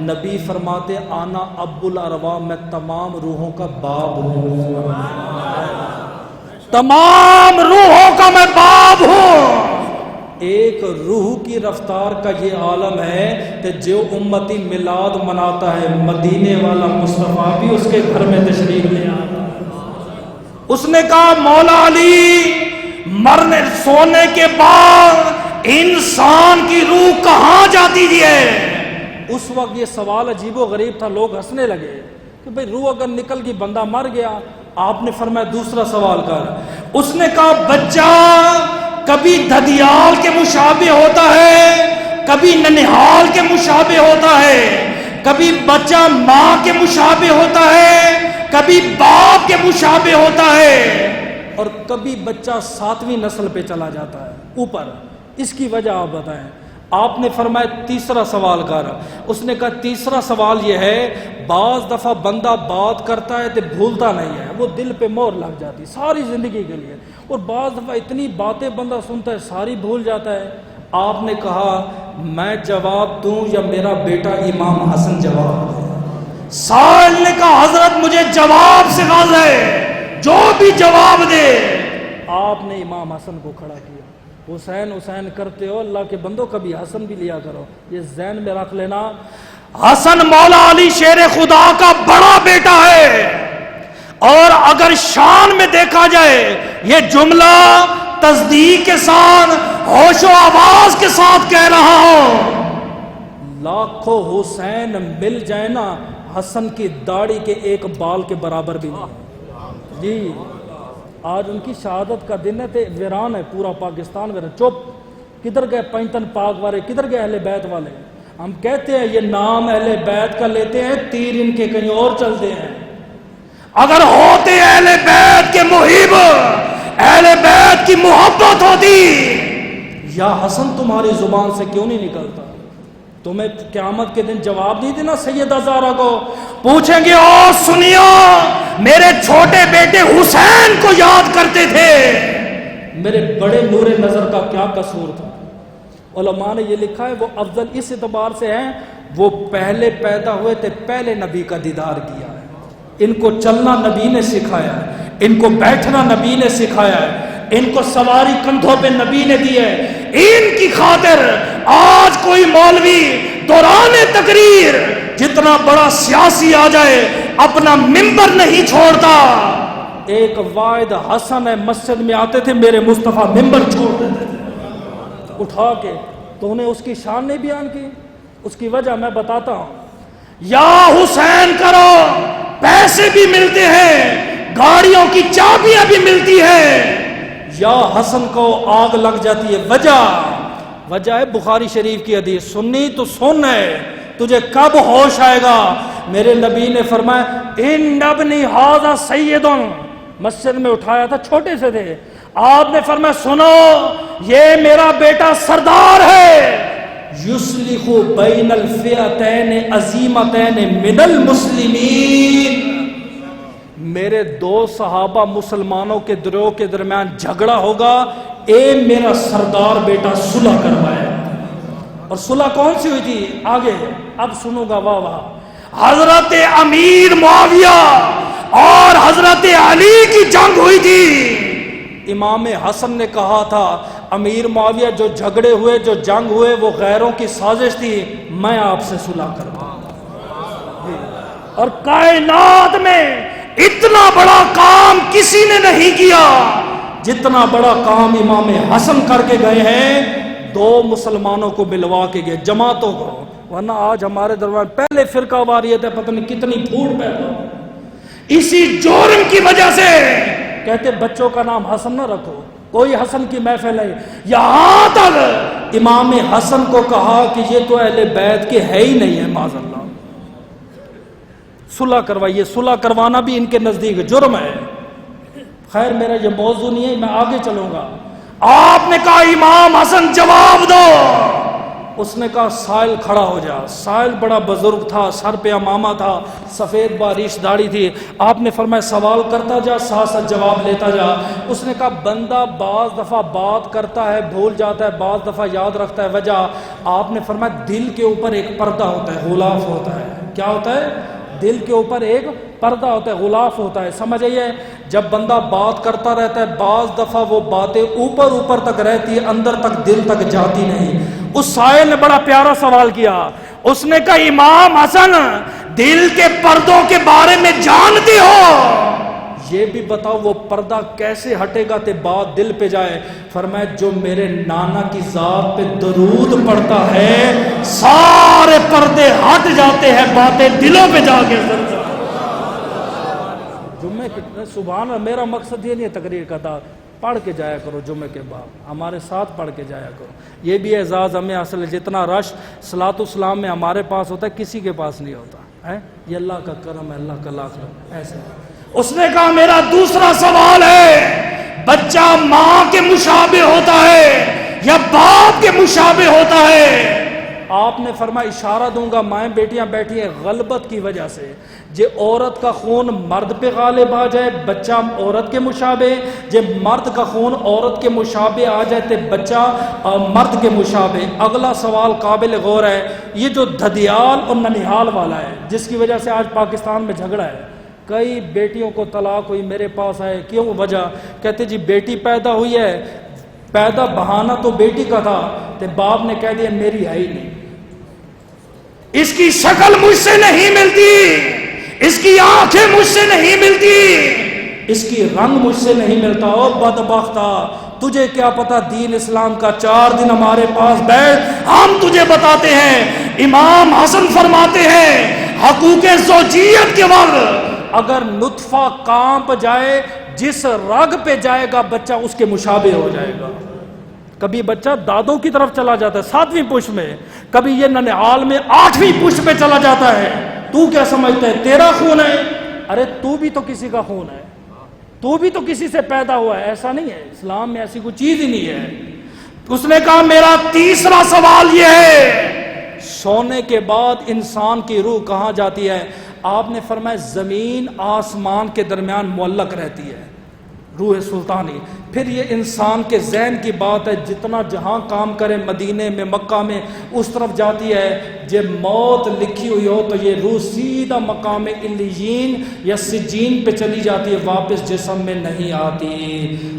نبی فرماتے آنا ابو الارواح، میں تمام روحوں کا باپ ہوں، تمام روحوں کا میں باپ ہوں۔ ایک روح کی رفتار کا یہ عالم ہے کہ جو امتی میلاد مناتا ہے، مدینے والا مصطفیٰ بھی اس کے گھر میں تشریف لے آتا ہے۔ اس نے کہا مولا علی، مرنے سونے کے بعد انسان کی روح کہاں جاتی ہے؟ اس وقت یہ سوال عجیب و غریب تھا، لوگ ہنسنے لگے کہ بھئی روح اگر نکل گئی بندہ مر گیا۔ آپ نے فرمایا دوسرا سوال کر۔ اس نے کہا بچہ کبھی دھدیال کے مشابہ ہوتا ہے، کبھی ننہال کے مشابہ ہوتا ہے، کبھی بچہ ماں کے مشابہ ہوتا ہے، کبھی باپ کے مشابہ ہوتا ہے، اور کبھی بچہ 7ویں نسل پہ چلا جاتا ہے اوپر۔ اس کی وجہ آپ بتائیں۔ آپ نے فرمایا تیسرا سوال کر۔ اس نے کہا تیسرا سوال یہ ہے، بعض دفعہ بندہ بات کرتا ہے تو بھولتا نہیں ہے، وہ دل پہ مہر لگ جاتی ساری زندگی کے لیے، اور بعض دفعہ اتنی باتیں بندہ سنتا ہے ساری بھول جاتا ہے۔ آپ نے کہا میں جواب دوں یا میرا بیٹا امام حسن جواب دے؟ سائل نے کہا حضرت مجھے جواب سے غرض ہے، جو بھی جواب دے۔ آپ نے امام حسن کو کھڑا کیا۔ حسین حسین کرتے ہو، اللہ کے بندوں کبھی حسن بھی لیا کرو، یہ ذہن میں رکھ لینا۔ حسن مولا علی شیر خدا کا بڑا بیٹا ہے، اور اگر شان میں دیکھا جائے یہ جملہ تصدیق کے ساتھ ہوش و آواز کے ساتھ کہہ رہا ہوں، لاکھوں حسین مل جائے نا حسن کی داڑھی کے ایک بال کے برابر بھی نہیں۔ جی آج ان کی شہادت کا دن ہے، تے ویران ہے پورا پاکستان ویران۔ چپ، کدھر گئے پینتن پاک والے، کدھر گئے اہل بیت والے؟ ہم کہتے ہیں یہ نام اہل بیت کا لیتے ہیں، تیر ان کے کہیں اور چلتے ہیں۔ اگر ہوتے اہل بیت کے محب، اہل بیت کی محبت ہوتی، یا حسن تمہاری زبان سے کیوں نہیں نکلتا؟ تمہیں قیامت کے دن جواب نہیں دینا سیدہ زہرا کو؟ پوچھیں گے او سنیو، میرے چھوٹے بیٹے حسین کو یاد کرتے تھے، میرے بڑے نور نظر کا کیا قصور تھا؟ علماء نے یہ لکھا ہے وہ افضل اس اعتبار سے ہیں، وہ پہلے پیدا ہوئے تھے، پہلے نبی کا دیدار کیا ہے، ان کو چلنا نبی نے سکھایا ہے، ان کو بیٹھنا نبی نے سکھایا ہے، ان کو سواری کندھوں پہ نبی نے دی ہے۔ ان کی خاطر آج کوئی مولوی دوران تقریر جتنا بڑا سیاسی آ جائے اپنا ممبر نہیں چھوڑتا۔ ایک واحد حسن ہے، مسجد میں آتے تھے میرے مصطفیٰ ممبر چھوڑ دیتے تھے اٹھا کے۔ تو انہیں اس کی شان نہیں بیان کی، اس کی وجہ میں بتاتا ہوں۔ یا حسین کرو، پیسے بھی ملتے ہیں، گاڑیوں کی چابیاں بھی ملتی ہیں، یا حسن کو آگ لگ جاتی ہے۔ وجہ ہے بخاری شریف کی حدیث، سنی تو سن ہے، تجھے کب ہوش آئے گا؟ میرے نبی نے فرمایا ان ابنی ھذا سید، مسجد میں اٹھایا تھا، چھوٹے سے تھے، آپ نے فرمایا سنو یہ میرا بیٹا سردار ہے، یصلح بین الفئتین عظیمتین من المسلمین۔ میرے دو صحابہ مسلمانوں کے گروہ کے درمیان جھگڑا ہوگا، اے میرا سردار بیٹا صلح کروائے۔ اور صلح کون سی ہوئی تھی؟ آگے اب سنو گا، واہ واہ۔ حضرت امیر معاویہ اور حضرت علی کی جنگ ہوئی تھی۔ امام حسن نے کہا تھا امیر معاویہ جو جھگڑے ہوئے، جو جنگ ہوئے، وہ غیروں کی سازش تھی، میں آپ سے صلح کرواؤں گا۔ اور کائنات میں اتنا بڑا کام کسی نے نہیں کیا جتنا بڑا کام امام حسن کر کے گئے ہیں، دو مسلمانوں کو ملوا کے گئے، جماعتوں کو۔ ورنہ آج ہمارے درمیان پہلے فرقہ واریت ہے، پتہ نہیں کتنی پھوٹ پیدا ہو، اسی جرم کی وجہ سے کہتے بچوں کا نام حسن نہ رکھو، کوئی حسن کی محفل ہے۔ یہاں تک امام حسن کو کہا کہ یہ تو اہل بیت کے ہے ہی نہیں ہے، معاذ اللہ، صلح کروائیے۔ صلح کروانا بھی ان کے نزدیک جرم ہے۔ خیر میرا یہ موضوع نہیں ہے، میں آگے چلوں گا۔ آپ نے کہا امام حسن جواب دو، اس نے کہا سائل کھڑا ہو جا. سائل بڑا بزرگ تھا, سر پہ عمامہ تھا, سفید باریش داڑھی تھی. آپ نے فرمایا سوال کرتا جا, ساتھ ساتھ جواب لیتا جا. اس نے کہا بندہ بعض دفعہ بات کرتا ہے بھول جاتا ہے, بعض دفعہ یاد رکھتا ہے. وجہ آپ نے فرمایا دل کے اوپر ایک پردہ ہوتا ہے, غلاف ہوتا ہے. کیا ہوتا ہے؟ دل کے اوپر ایک پردہ ہوتا ہے, غلاف ہوتا ہے. سمجھ آئیے, جب بندہ بات کرتا رہتا ہے بعض دفعہ وہ باتیں اوپر تک رہتی ہے, اندر تک دل تک جاتی نہیں. اس سائل نے بڑا پیارا سوال کیا. اس نے کہا امام حسن دل کے پردوں کے بارے میں جانتے ہو؟ یہ بھی بتاؤ وہ پردہ کیسے ہٹے گا تے بات دل پہ جائے. فرمایا جو میرے نانا کی ذات پہ درود پڑتا ہے سارے پردے ہٹ جاتے ہیں, باتیں دلوں پہ جا کے. جمعے کتنے سبحان اللہ. میرا مقصد یہ نہیں ہے تقریر کا تھا, پڑھ کے جایا کرو جمعے کے بعد, ہمارے ساتھ پڑھ کے جایا کرو. یہ بھی اعزاز ہمیں حاصل ہے. جتنا رش صلاۃ السلام میں ہمارے پاس ہوتا ہے کسی کے پاس نہیں ہوتا ہے. یہ اللہ کا کرم ہے, اللہ کا لاکھ ایسے. اس نے کہا میرا دوسرا سوال ہے, بچہ ماں کے مشابہ ہوتا ہے یا باپ کے مشابہ ہوتا ہے؟ آپ نے فرمایا اشارہ دوں گا, مائیں بیٹیاں بیٹھی ہیں غلبت کی وجہ سے. جے عورت کا خون مرد پہ غالب آ جائے بچہ عورت کے مشابہ, جے مرد کا خون عورت کے مشابہ آ جائے تو بچہ مرد کے مشابہ. اگلا سوال قابل غور ہے. یہ جو دھدیال اور ننیحال والا ہے جس کی وجہ سے آج پاکستان میں جھگڑا ہے, کئی بیٹیوں کو طلاق ہوئی, میرے پاس آئے, کیوں وجہ؟ کہتے جی بیٹی پیدا ہوئی ہے, پیدا بہانہ تو بیٹی کا تھا تو باپ نے کہہ دیا میری ہے ہی نہیں, اس کی شکل مجھ سے نہیں ملتی, اس کی آنکھیں مجھ سے نہیں ملتی, اس کی رنگ مجھ سے نہیں ملتا. اور بدبختہ تجھے کیا پتا دین اسلام کا, 4 دن ہمارے پاس بیٹھ ہم تجھے بتاتے ہیں. امام حسن فرماتے ہیں حقوق زوجیت کے وقت اگر نطفہ کانپ جائے جس رگ پہ جائے گا بچہ اس کے مشابہ ہو جائے گا. کبھی بچہ دادوں کی طرف چلا جاتا ہے 7ویں پشت میں, کبھی یہ ننیحال میں 8ویں پشت پہ چلا جاتا ہے. تو کیا سمجھتا ہے تیرا خون ہے؟ ارے تو بھی تو کسی کا خون ہے, تو بھی تو کسی سے پیدا ہوا ہے. ایسا نہیں ہے, اسلام میں ایسی کوئی چیز ہی نہیں ہے. اس نے کہا میرا تیسرا سوال یہ ہے, سونے کے بعد انسان کی روح کہاں جاتی ہے؟ آپ نے فرمایا زمین آسمان کے درمیان معلق رہتی ہے روح سلطانی. پھر یہ انسان کے ذہن کی بات ہے, جتنا جہاں کام کرے مدینے میں مکہ میں اس طرف جاتی ہے. جب موت لکھی ہوئی ہو تو یہ روح سیدھا مقام علیین یا سجین پہ چلی جاتی ہے, واپس جسم میں نہیں آتی.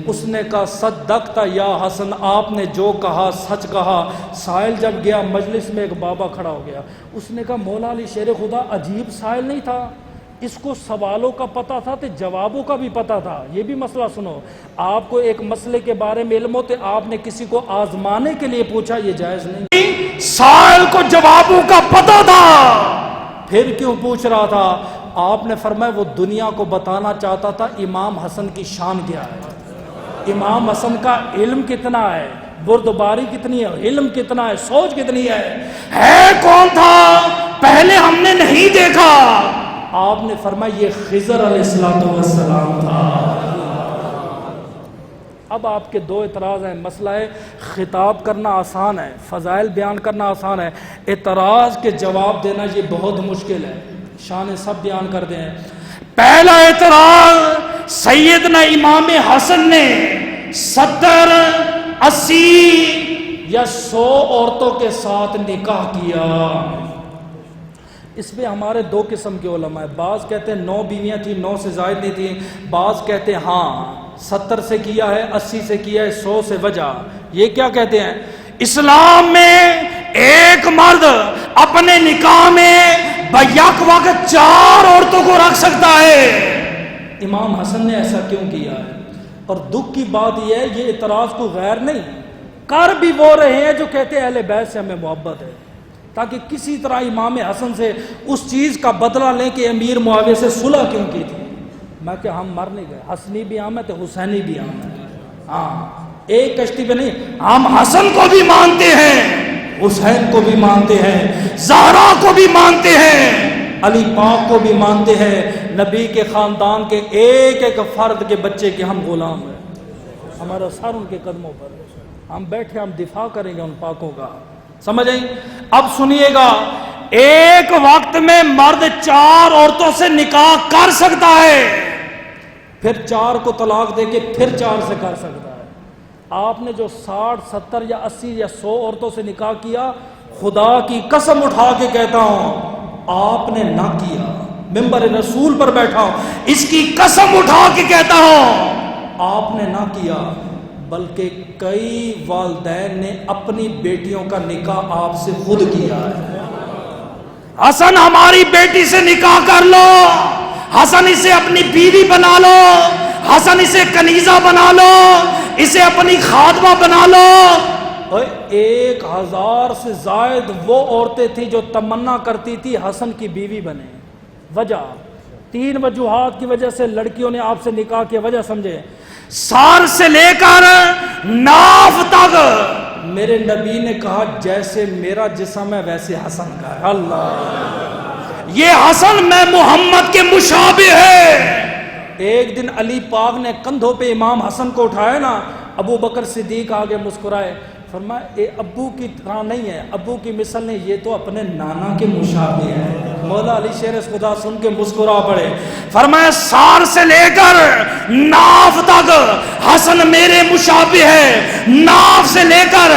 اس نے کہا صدقت یا حسن, آپ نے جو کہا سچ کہا. سائل جب گیا مجلس میں ایک بابا کھڑا ہو گیا, اس نے کہا مولا علی شیر خدا عجیب سائل نہیں تھا, اس کو سوالوں کا پتہ تھا تو جوابوں کا بھی پتہ تھا. یہ بھی مسئلہ سنو, آپ کو ایک مسئلے کے بارے میں علم ہو تو آپ نے کسی کو آزمانے کے لیے پوچھا, یہ جائز نہیں. سائل کو جوابوں کا پتہ تھا, پھر کیوں پوچھ رہا تھا؟ آپ نے فرمایا وہ دنیا کو بتانا چاہتا تھا امام حسن کی شان کیا ہے, امام حسن کا علم کتنا ہے, بردباری کتنی ہے, علم کتنا ہے, سوچ کتنی ہے کون تھا پہلے ہم نے نہیں دیکھا. آپ نے فرمایا یہ خضر علیہ السلام تھا. اب آپ کے 2 اعتراض ہیں. مسئلہ ہے خطاب کرنا آسان ہے, فضائل بیان کرنا آسان ہے, اعتراض کے جواب دینا یہ بہت مشکل ہے. شان سب بیان کر دیں. پہلا اعتراض, سیدنا امام حسن نے 70 80 یا 100 عورتوں کے ساتھ نکاح کیا. اس میں ہمارے 2 قسم کے علماء ہیں. بعض کہتے ہیں 9 بیویاں تھیں, 9 سے زائد نہیں تھیں. بعض کہتے ہیں ہاں 70 سے کیا ہے, 80 سے کیا ہے, 100 سے. وجہ یہ کیا کہتے ہیں, اسلام میں ایک مرد اپنے نکاح میں بیک وقت 4 عورتوں کو رکھ سکتا ہے. امام حسن نے ایسا کیوں کیا ہے؟ اور دکھ کی بات یہ ہے یہ اعتراض کو غیر نہیں کر بھی وہ رہے ہیں جو کہتے ہیں اہل بیت سے ہمیں محبت ہے, تاکہ کسی طرح امام حسن سے اس چیز کا بدلہ لیں کہ امیر معاویہ سے صلح کیوں کی تھی. میں کہ ہم مر نہیں گئے, حسنی بھی عام ہے تو حسینی بھی عام ہے. ہاں ایک کشتی پہ نہیں, ہم حسن کو بھی مانتے ہیں, حسین کو بھی مانتے ہیں, زہرا کو بھی مانتے ہیں, علی پاک کو بھی مانتے ہیں. نبی کے خاندان کے ایک ایک فرد کے بچے کے ہم غلام ہیں. ہمارا سر ان کے قدموں پر, ہم بیٹھے ہم دفاع کریں گے ان پاکوں کا. سمجھ آئی؟ اب سنیے گا، ایک وقت میں مرد 4 عورتوں سے نکاح کر سکتا ہے، پھر 4 کو طلاق دے کے پھر 4 سے کر سکتا ہے۔ آپ نے جو 60 70 یا 80 یا 100 عورتوں سے نکاح کیا، خدا کی قسم اٹھا کے کہتا ہوں آپ نے نہ کیا، ممبر رسول پر بیٹھا ہوں اس کی قسم اٹھا کے کہتا ہوں آپ نے نہ کیا، بلکہ کئی والدین نے اپنی بیٹیوں کا نکاح آپ سے خود کیا ہے۔ حسن ہماری بیٹی سے نکاح کر لو، حسن اسے اپنی بیوی بنا لو، حسن اسے کنیزہ بنا لو، اسے اپنی خادمہ بنا لو۔ 1000 سے زائد وہ عورتیں تھیں جو تمنا کرتی تھی حسن کی بیوی بنے۔ وجہ 3 وجوہات کی وجہ سے لڑکیوں نے آپ سے نکاح کی وجہ سمجھے۔ سار سے لے کر ناف تک میرے نبی نے کہا جیسے میرا جسم ہے ویسے حسن کا ہے۔ اللہ، یہ حسن میں محمد کے مشابہ ہے۔ ایک دن علی پاک نے کندھوں پہ امام حسن کو اٹھایا نا، ابو بکر صدیق آگے مسکرائے، فرمایا اے ابو کی طرح نہیں ہے، ابو کی مثل نہیں، یہ تو اپنے نانا کے مشابہ ہے۔ مولا علی شیر خدا سن کے مسکرا پڑے، فرمایا سار سے لے کر ناف تک حسن میرے مشابہ ہے، ناف سے لے کر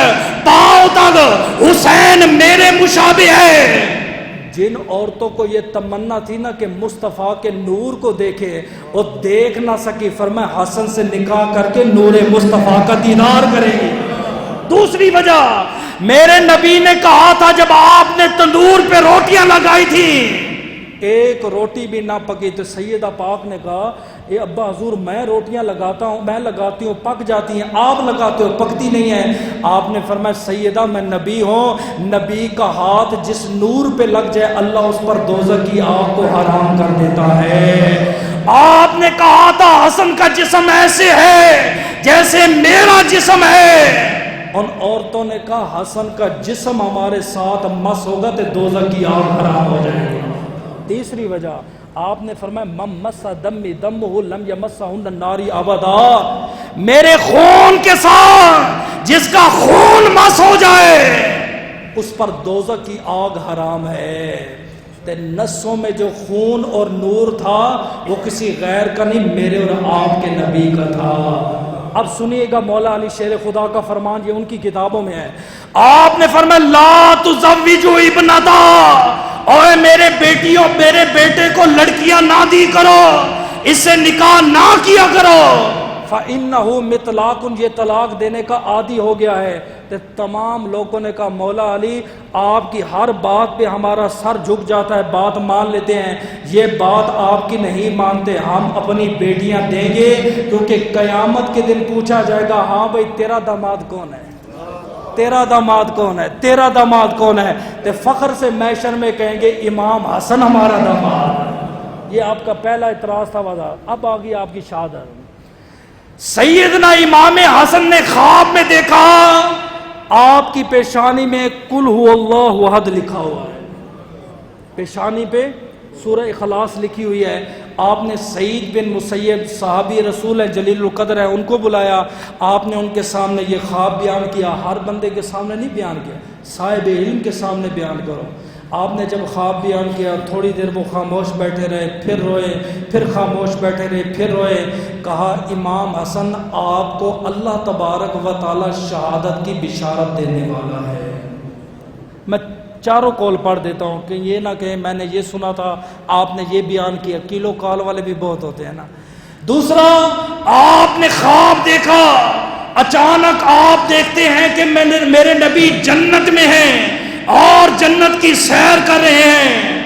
پاؤں تک حسین میرے مشابہ ہے۔ جن عورتوں کو یہ تمنا تھی نا کہ مصطفیٰ کے نور کو دیکھے، وہ دیکھ نہ سکی، فرمایا حسن سے نکاح کر کے نور مصطفیٰ کا دیدار کرے گی۔ دوسری وجہ میرے نبی نے کہا تھا جب آپ نے تندور پہ روٹیاں لگائی تھی، ایک روٹی بھی نہ پکی تو سیدہ پاک نے کہا اے ابا حضور میں روٹیاں لگاتا ہوں، میں لگاتی ہوں پک جاتی ہیں، آپ لگاتے ہو پکتی نہیں ہیں۔ آپ نے فرمایا سیدہ میں نبی ہوں، نبی کا ہاتھ جس نور پہ لگ جائے اللہ اس پر دوزخ کی آگ کو حرام کر دیتا ہے۔ آپ نے کہا تھا حسن کا جسم ایسے ہے جیسے میرا جسم ہے۔ ان عورتوں نے کہا حسن کا جسم ہمارے ساتھ مس ہوگا تو دوزخ کی آگ حرام ہو جائے گی۔ تیسری وجہ آپ نے فرمایا من مس دمی دمہ لم یمسہ النار ابدا، میرے خون کے ساتھ جس کا خون مس ہو جائے اس پر دوزخ کی آگ حرام ہے۔ نسوں میں جو خون اور نور تھا وہ کسی غیر کا نہیں، میرے اور آپ کے نبی کا تھا۔ اب سنیے گا مولا علی شیر خدا کا فرمان، یہ ان کی کتابوں میں ہے۔ آپ نے فرمایا لا تزوجوا ابنتا، اوے میرے بیٹیوں میرے بیٹے کو لڑکیاں نہ دی کرو، اس سے نکاح نہ کیا کرو، فإنہ مطلاق، یہ طلاق دینے کا عادی ہو گیا ہے۔ تو تمام لوگوں نے کہا مولا علی آپ کی ہر بات پہ ہمارا سر جھک جاتا ہے، بات مان لیتے ہیں، یہ بات آپ کی نہیں مانتے، ہم اپنی بیٹیاں دیں گے، کیونکہ قیامت کے دن پوچھا جائے گا ہاں بھائی تیرا داماد کون ہے، تیرا داماد کون ہے، تیرا داماد کون ہے، تو فخر سے محشر میں کہیں گے امام حسن ہمارا داماد۔ یہ آپ کا پہلا اعتراض تھا وضع۔ اب آگئی آپ کی شہادت۔ سیدنا امام حسن نے خواب میں دیکھا آپ کی پیشانی میں قل هو اللہ احد لکھا ہوا ہے، پیشانی پہ سورہ اخلاص لکھی ہوئی ہے۔ آپ نے سعید بن مسیب صحابی رسول ہے، جلیل القدر ہے، ان کو بلایا، آپ نے ان کے سامنے یہ خواب بیان کیا۔ ہر بندے کے سامنے نہیں بیان کیا، صاحب علم کے سامنے بیان کرو۔ آپ نے جب خواب بیان کیا تھوڑی دیر وہ خاموش بیٹھے رہے، پھر روئے، پھر خاموش بیٹھے رہے، پھر روئے۔ کہا امام حسن آپ کو اللہ تبارک و تعالی شہادت کی بشارت دینے والا ہے۔ میں چاروں کال پڑھ دیتا ہوں کہ یہ نہ کہیں میں نے یہ سنا تھا آپ نے یہ بیان کیا، کلو کال والے بھی بہت ہوتے ہیں نا۔ دوسرا آپ نے خواب دیکھا، اچانک آپ دیکھتے ہیں کہ میرے نبی جنت میں ہیں اور جنت کی سیر کر رہے ہیں۔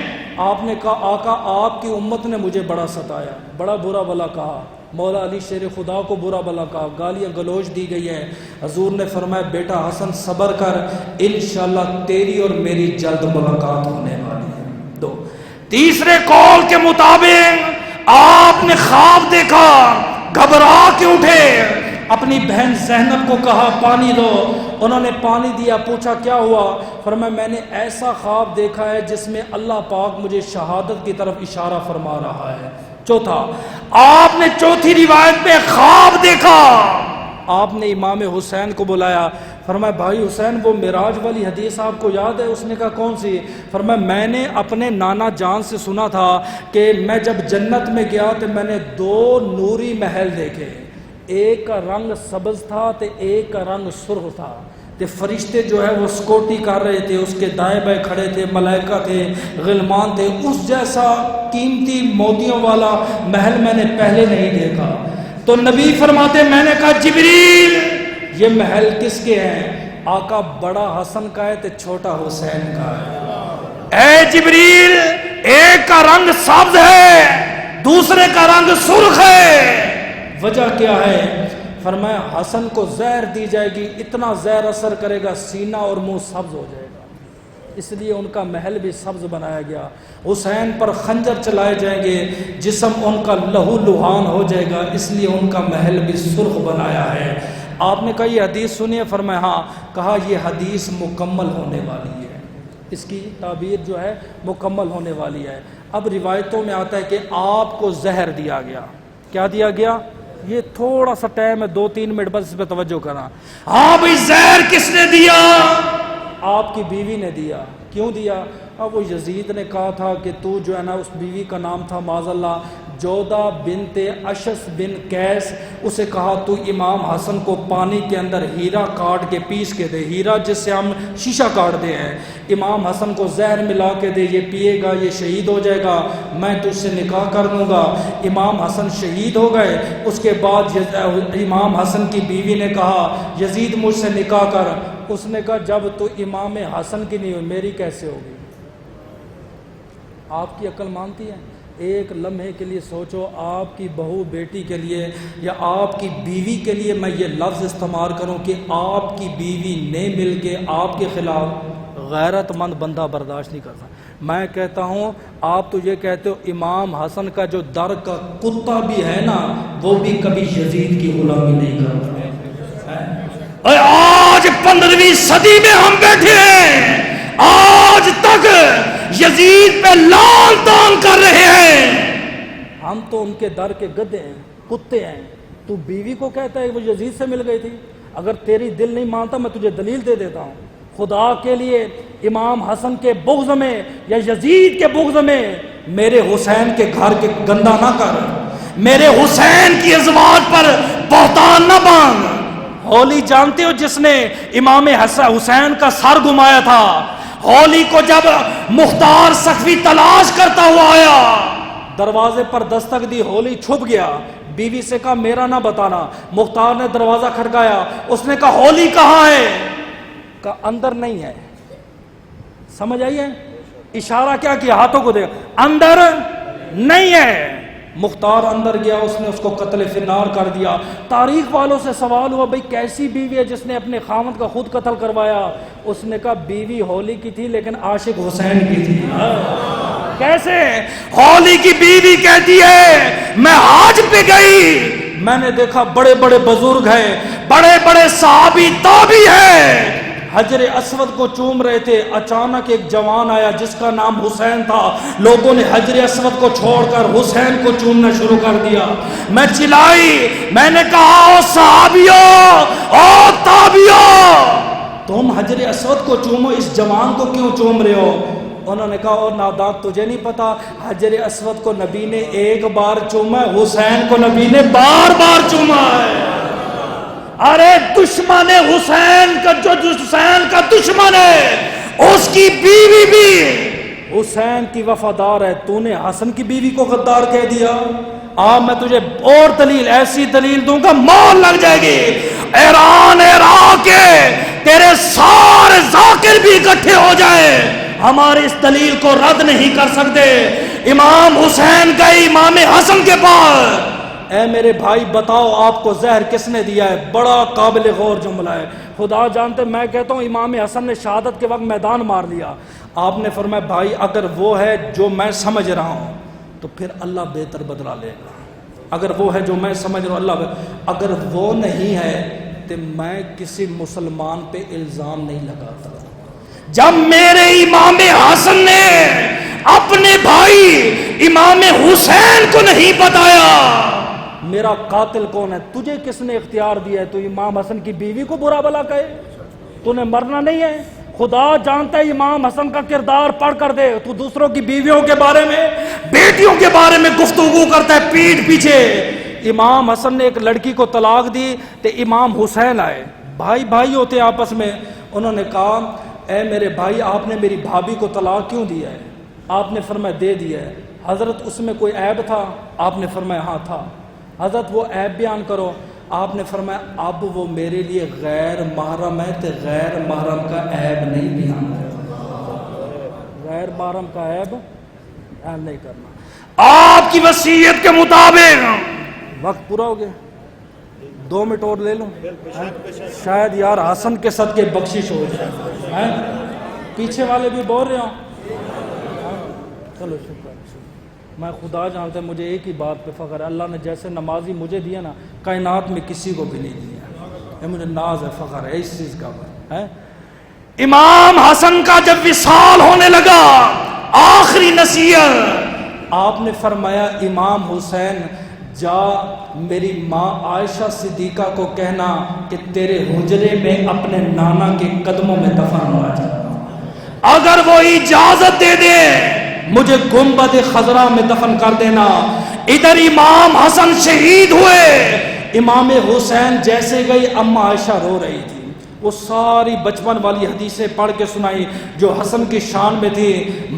آپ نے کہا آقا آپ کی امت نے مجھے بڑا ستایا، بڑا برا بلا کہا، مولا علی شیر خدا کو برا بلا کہا، گالیاں گلوچ دی گئی ہے۔ حضور نے فرمایا بیٹا حسن صبر کر، انشاءاللہ تیری اور میری جلد ملاقات ہونے والی ہے۔ دو تیسرے قول کے مطابق آپ نے خواب دیکھا، گھبرا کے اٹھے، اپنی بہن زینب کو کہا پانی دو، انہوں نے پانی دیا، پوچھا کیا ہوا، فرمایا میں نے ایسا خواب دیکھا ہے جس میں اللہ پاک مجھے شہادت کی طرف اشارہ فرما رہا ہے۔ چوتھا آپ نے چوتھی روایت میں خواب دیکھا، آپ نے امام حسین کو بلایا، فرمایا بھائی حسین وہ معراج والی حدیث آپ کو یاد ہے؟ اس نے کہا کون سی؟ فرمایا میں نے اپنے نانا جان سے سنا تھا کہ میں جب جنت میں گیا تو میں نے 2 نوری محل دیکھے، ایک کا رنگ سبز تھا تو ایک کا رنگ سرخ تھا، کہ فرشتے جو ہے وہ سکوٹی کر رہے تھے، اس کے دائیں بائیں کھڑے تھے، ملائکہ تھے، غلمان تھے، اس جیسا قیمتی موتیوں والا محل میں نے پہلے نہیں دیکھا۔ تو نبی فرماتے میں نے کہا جبریل یہ محل کس کے ہیں؟ آقا بڑا حسن کا ہے تو چھوٹا حسین کا ہے۔ اے جبریل ایک کا رنگ سبز ہے دوسرے کا رنگ سرخ ہے، وجہ کیا ہے؟ فرمایا حسن کو زہر دی جائے گی، اتنا زہر اثر کرے گا سینہ اور منہ سبز ہو جائے گا، اس لیے ان کا محل بھی سبز بنایا گیا۔ حسین پر خنجر چلائے جائیں گے، جسم ان کا لہو لہان ہو جائے گا، اس لیے ان کا محل بھی سرخ بنایا ہے۔ آپ نے کہا یہ حدیث سنی ہے؟ فرمایا ہاں۔ کہا یہ حدیث مکمل ہونے والی ہے، اس کی تعبیر جو ہے مکمل ہونے والی ہے۔ اب روایتوں میں آتا ہے کہ آپ کو زہر دیا گیا۔ کیا دیا گیا؟ یہ تھوڑا سا ٹائم ہے، 2-3 منٹ بس اس پہ توجہ کرنا۔ ہاں بھائی زہر کس نے دیا؟ آپ کی بیوی نے دیا۔ کیوں دیا؟ اب وہ یزید نے کہا تھا کہ تو جو ہے نا، اس بیوی کا نام تھا معاذ اللہ جودہ بنت اشس بن قیس، اسے کہا تو امام حسن کو پانی کے اندر ہیرا کاٹ کے پیس کے دے، ہیرا جس سے ہم شیشہ کاٹتے ہیں، امام حسن کو زہر ملا کے دے، یہ پیے گا یہ شہید ہو جائے گا، میں تجھ سے نکاح کر لوں گا۔ امام حسن شہید ہو گئے۔ اس کے بعد امام حسن کی بیوی نے کہا یزید مجھ سے نکاح کر۔ اس نے کہا جب تو امام حسن کی نہیں ہوئی میری کیسے ہوگی؟ آپ کی عقل مانتی ہے؟ ایک لمحے کے لیے سوچو، آپ کی بہو بیٹی کے لیے یا آپ کی بیوی کے لیے میں یہ لفظ استعمال کروں کہ آپ کی بیوی نے مل کے آپ کے خلاف، غیرت مند بندہ برداشت نہیں کرتا۔ میں کہتا ہوں آپ تو یہ کہتے ہو امام حسن کا جو در کا کتا بھی ہے نا، وہ بھی کبھی یزید کی غلامی نہیں کرتا۔ آج 15ویں صدی میں ہم بیٹھے ہیں، آج تک یزید پہ لعن طعن کر رہے ہیں۔ ہم تو ان کے در کے گدے ہیں، کتے ہیں۔ تو بیوی کو کہتا ہے وہ یزید سے مل گئی تھی؟ اگر تیری دل نہیں مانتا میں تجھے دلیل دے دیتا ہوں۔ خدا کے لیے امام حسن کے بغض میں یا یزید کے بغض میں میرے حسین کے گھر کے گندا نہ کر، میرے حسین کی ازواج پر بہتان نہ باندھ۔ ہولی جانتے ہو جس نے امام حسین کا سر گمایا تھا؟ ہولی کو جب مختار سخوی تلاش کرتا ہوا آیا، دروازے پر دستک دی، ہولی چھپ گیا، بیوی سے کہا میرا نہ بتانا۔ مختار نے دروازہ کھٹکایا، اس نے کہا ہولی کہاں ہے؟ کہا اندر نہیں ہے۔ سمجھ آئی ہے؟ اشارہ کیا کیا؟ ہاتھوں کو دیکھ، اندر نہیں ہے۔ مختار اندر گیا، اس نے اس کو قتل فی النار کر دیا۔ تاریخ والوں سے سوال ہوا بھئی کیسی بیوی ہے جس نے اپنے خاوند کا خود قتل کروایا؟ اس نے کہا بیوی ہولی کی تھی لیکن عاشق حسین کی تھی۔ کیسے؟ ہولی کی بیوی کہتی ہے میں حج پہ گئی، میں نے دیکھا بڑے بڑے بزرگ ہیں، بڑے بڑے صحابی تابعی ہیں، حجر اسود کو چوم رہے تھے، اچانک ایک جوان آیا جس کا نام حسین تھا، لوگوں نے حجر اسود کو چھوڑ کر حسین کو چومنا شروع کر دیا۔ میں چلائی، میں نے کہا او صحابیوں، او تابعیوں، تم حجر اسود کو چومو، اس جوان کو کیوں چوم رہے ہو؟ انہوں نے کہا اور نادان تجھے نہیں پتا حجر اسود کو نبی نے ایک بار چوما ہے، حسین کو نبی نے بار بار چوما ہے۔ ارے دشمن حسین کا جو حسین کا دشمن ہے اس کی بیوی بھی حسین کی وفادار ہے، تو نے حسن کی بیوی کو غدار کہہ دیا۔ میں تجھے اور دلیل، ایسی دلیل دوں گا مار لگ جائے گی۔ ایران عراق کے تیرے سارے ذاکر بھی اکٹھے ہو جائے، ہمارے اس دلیل کو رد نہیں کر سکتے۔ امام حسین گئے امام حسن کے پاس، اے میرے بھائی بتاؤ آپ کو زہر کس نے دیا ہے؟ بڑا قابل غور جملہ ہے، خدا جانتے میں کہتا ہوں امام حسن نے شہادت کے وقت میدان مار لیا۔ آپ نے فرمایا بھائی اگر وہ ہے جو میں سمجھ رہا ہوں تو پھر اللہ بہتر بدلا لے گا، اگر وہ ہے جو میں سمجھ رہا ہوں اللہ بہتر، اگر وہ نہیں ہے تو میں کسی مسلمان پہ الزام نہیں لگاتا۔ جب میرے امام حسن نے اپنے بھائی امام حسین کو نہیں بتایا میرا قاتل کون ہے، تجھے کس نے اختیار دیا ہے تو امام حسن کی بیوی کو برا بلا کہے؟ تو نے مرنا نہیں ہے. خدا جانتا ہے امام حسن کا کردار پڑھ کر دے. تو دوسروں کی بیویوں کے بارے میں بیٹیوں کے بارے میں گفتگو کرتا ہے پیٹھ پیچھے. امام حسن نے ایک لڑکی کو طلاق دی تو امام حسین آئے, بھائی بھائی ہوتے آپس میں. انہوں نے کہا اے میرے بھائی آپ نے میری بھابھی کو طلاق کیوں دیا ہے؟ آپ نے فرمایا دے دیا ہے. حضرت اس میں کوئی عیب تھا؟ آپ نے فرمایا ہاں تھا. حضرت وہ عیب بیان کرو. آپ نے فرمایا اب وہ میرے لیے غیر محرم ہے تو غیر محرم کا عیب نہیں بیان کرنا. غیر محرم کا عیب بیان نہیں کرنا. آپ کی وصیت کے مطابق وقت پورا ہو گیا, 2 منٹ اور لے لوں شاید یار حسن کے صدقے بخشش ہو جائے. پیچھے والے بھی بول رہے ہوں. چلو شکر. میں خدا جانتا ہے مجھے ایک ہی بات پہ فخر ہے, اللہ نے جیسے نمازی مجھے دیا نا کائنات میں کسی کو بھی نہیں دیا. یہ مجھے ناز ہے, فخر ہے اس چیز کا ہے. امام حسن کا جب وصال ہونے لگا آخری نصیحت آپ نے فرمایا امام حسین جا میری ماں عائشہ صدیقہ کو کہنا کہ تیرے حجرے میں اپنے نانا کے قدموں میں دفن ہو جا. اگر وہ اجازت دے دے مجھے گنبد خضرا میں دفن کر دینا. ادھر امام حسن شہید ہوئے. امام حسین جیسے گئی اما عائشہ رو رہی تھی. وہ ساری بچپن والی حدیثیں پڑھ کے سنائی جو حسن کی شان میں تھی.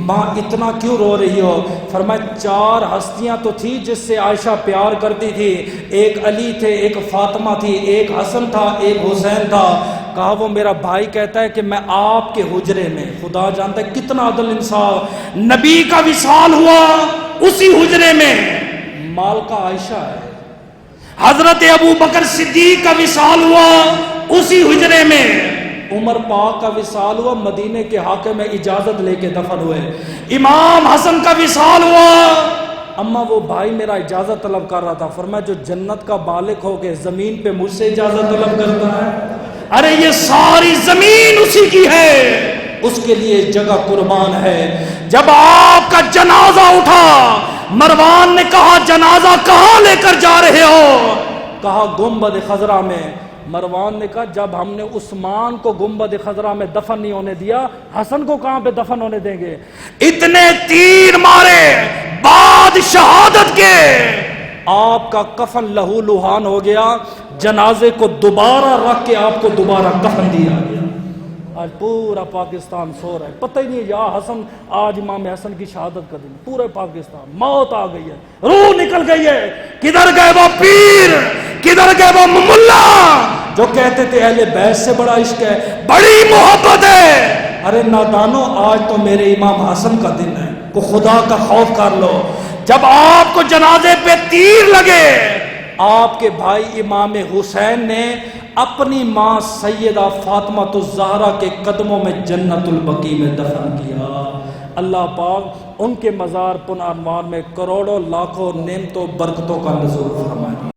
ماں اتنا کیوں رو رہی ہو؟ فرمایا 4 ہستیاں تو تھی جس سے عائشہ پیار کرتی تھی. ایک علی تھے, ایک فاطمہ تھی, ایک حسن تھا, ایک حسین تھا. کہا وہ میرا بھائی کہتا ہے کہ میں آپ کے حجرے میں, خدا جانتا ہے کتنا عدل انصاف, نبی کا وصال ہوا اسی حجرے میں. مالکہ عائشہ ہے. حضرت ابو بکر صدیق کا وصال ہوا اسی حجرے میں. عمر پاک کا وصال ہوا مدینے کے حاکم میں اجازت لے کے دفن ہوئے. امام حسن کا وصال ہوا. اما وہ بھائی میرا اجازت طلب کر رہا تھا. فرمایا جو جنت کا بالغ ہو کے زمین پہ مجھ سے اجازت طلب کرتا ہے, ارے یہ ساری زمین اسی کی ہے, اس کے لیے جگہ قربان ہے. جب آپ کا جنازہ اٹھا مروان نے کہا جنازہ کہاں لے کر جا رہے ہو؟ کہا گنبد خضرا میں. مروان نے کہا جب ہم نے عثمان کو گنبد خضرا میں دفن نہیں ہونے دیا, حسن کو کہاں پہ دفن ہونے دیں گے؟ اتنے تیر مارے بعد شہادت کے آپ کا کفن لہو لہان ہو گیا. جنازے کو دوبارہ رکھ کے آپ کو دوبارہ کفن دیا گیا. آج پورا پاکستان سو رہا ہے, پتہ ہی نہیں یا حسن آج امام حسن کی شہادت کا دن. پورے پاکستان موت آ گئی ہے, روح نکل گئی ہے. کدھر گئے وہ پیر, کدھر گئے وہ ملا جو کہتے تھے اہل بیت سے بڑا عشق ہے, بڑی محبت ہے. ارے نادانو آج تو میرے امام حسن کا دن ہے, کو خدا کا خوف کر لو. جب آپ کو جنازے پہ تیر لگے آپ کے بھائی امام حسین نے اپنی ماں سیدہ فاطمہ الزہرا کے قدموں میں جنت البقیع میں دفن کیا. اللہ پاک ان کے مزار پن عنوان میں کروڑوں لاکھوں نعمتوں برکتوں کا نزول فرمائے.